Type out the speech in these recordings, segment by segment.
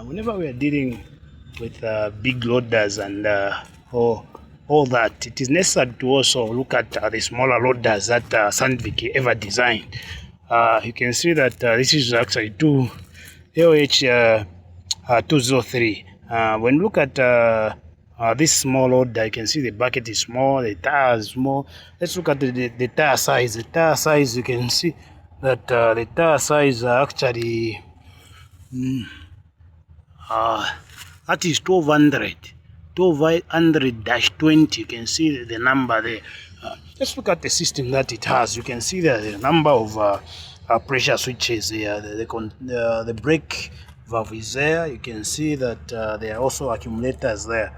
Whenever we are dealing with big loaders and all that, it is necessary to also look at the smaller loaders that Sandvic ever designed. You can see that this is actually 2LH 203. When you look at this small loader, you can see the bucket is small, the tire is small. Let's look at the tire size. The tire size, you can see that the tire size actually that is 1200-20. You can see the number there. Let's look at the system that it has. You can see the number of pressure switches here. The brake valve is there. You can see that there are also accumulators there,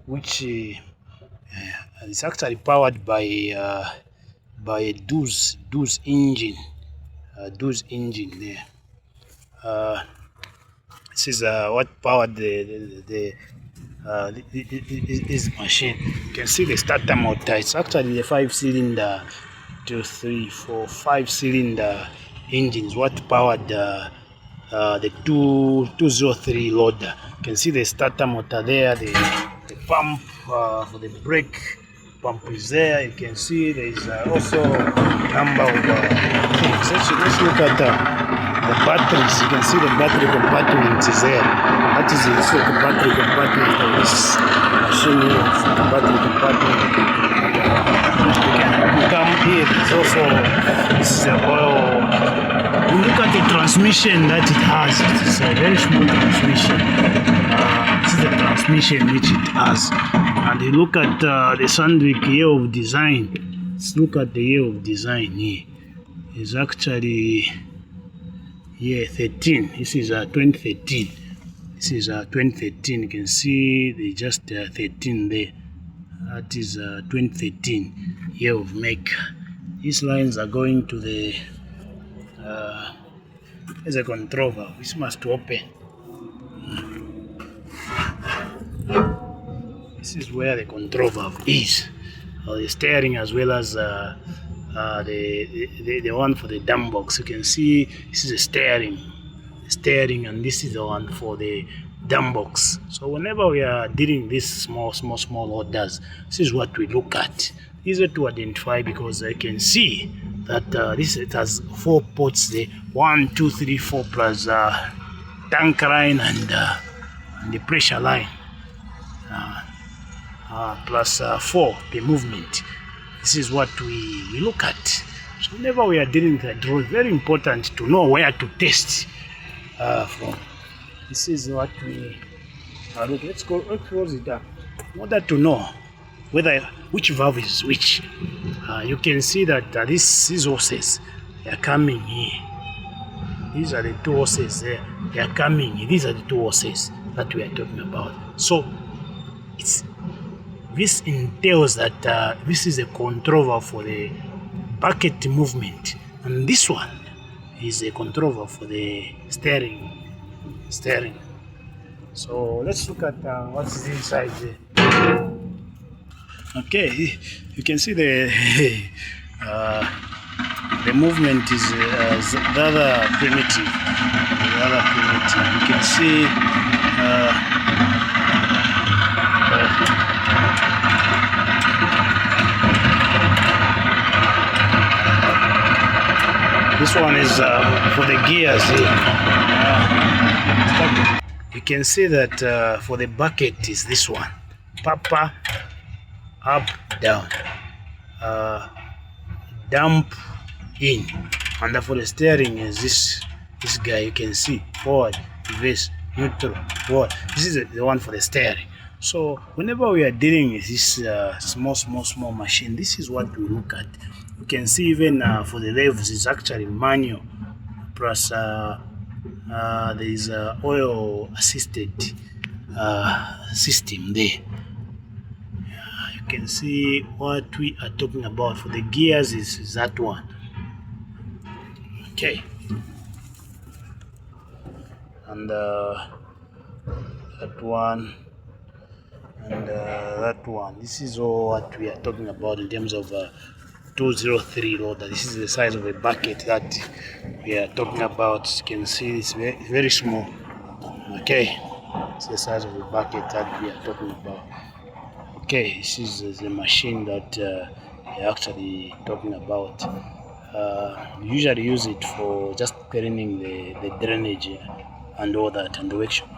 which is actually powered by a Dew's engine. Dew's engine there. This is what powered this machine. You can see the starter motor. It's actually the 5-cylinder, 5-cylinder engines. What powered the 203 loader. You can see the starter motor there. The pump for the brake pump is there. You can see there is also number of things. Let's look at the batteries. You can see the battery compartment is there. That is the battery compartment of this machine here. The battery compartment. You come here. It's also this is a oil. You look at the transmission that it has. It's a very small transmission. This is the transmission which it has. And you look at the Sandvic year of design. Let's look at the year of design here. It's actually year 13. This is 2013. This is 2013. You can see they just 13 there. That is 2013 year of make. These lines are going to the there's a control valve. This must open. This is where the control valve is. The steering as well as the one for the dump box. You can see this is the steering, and this is the one for the dump box. So whenever we are dealing with these small orders, this is what we look at. Easy to identify because I can see that it has 4 ports there. 1, 2, 3, 4 plus tank line and the pressure line. Plus 4 the movement. This is what we look at. So whenever we are dealing with a drone, it's very important to know where to test from. This is what we look. Let's close it up. In order to know which valve is which, you can see that these hoses are coming here. These are the 2 hoses there. They are coming here. These are the 2 hoses that we are talking about. So this entails that this is a control valve for the bucket movement, and this one is a control valve for the steering. So let's look at what's inside there. Okay, you can see the movement is rather primitive. You can see this one is for the gears here. You can see that for the bucket is this one. Papa, up, down. Dump, in. And for the steering is this guy. You can see forward, reverse, neutral, forward. This is the one for the steering. So whenever we are dealing with this small machine, this is what we look at. You can see even for the levels, it's actually manual. Plus there is oil assisted system there. You can see what we are talking about. For the gears is that one. Okay. And that one. And that one. This is all what we are talking about in terms of 203 loader. This is the size of a bucket that we are talking about. You can see it's very small. Okay, it's the size of a bucket that we are talking about. Okay, this is the machine that we're actually talking about. We usually use it for just cleaning the drainage and all that, and the workshop.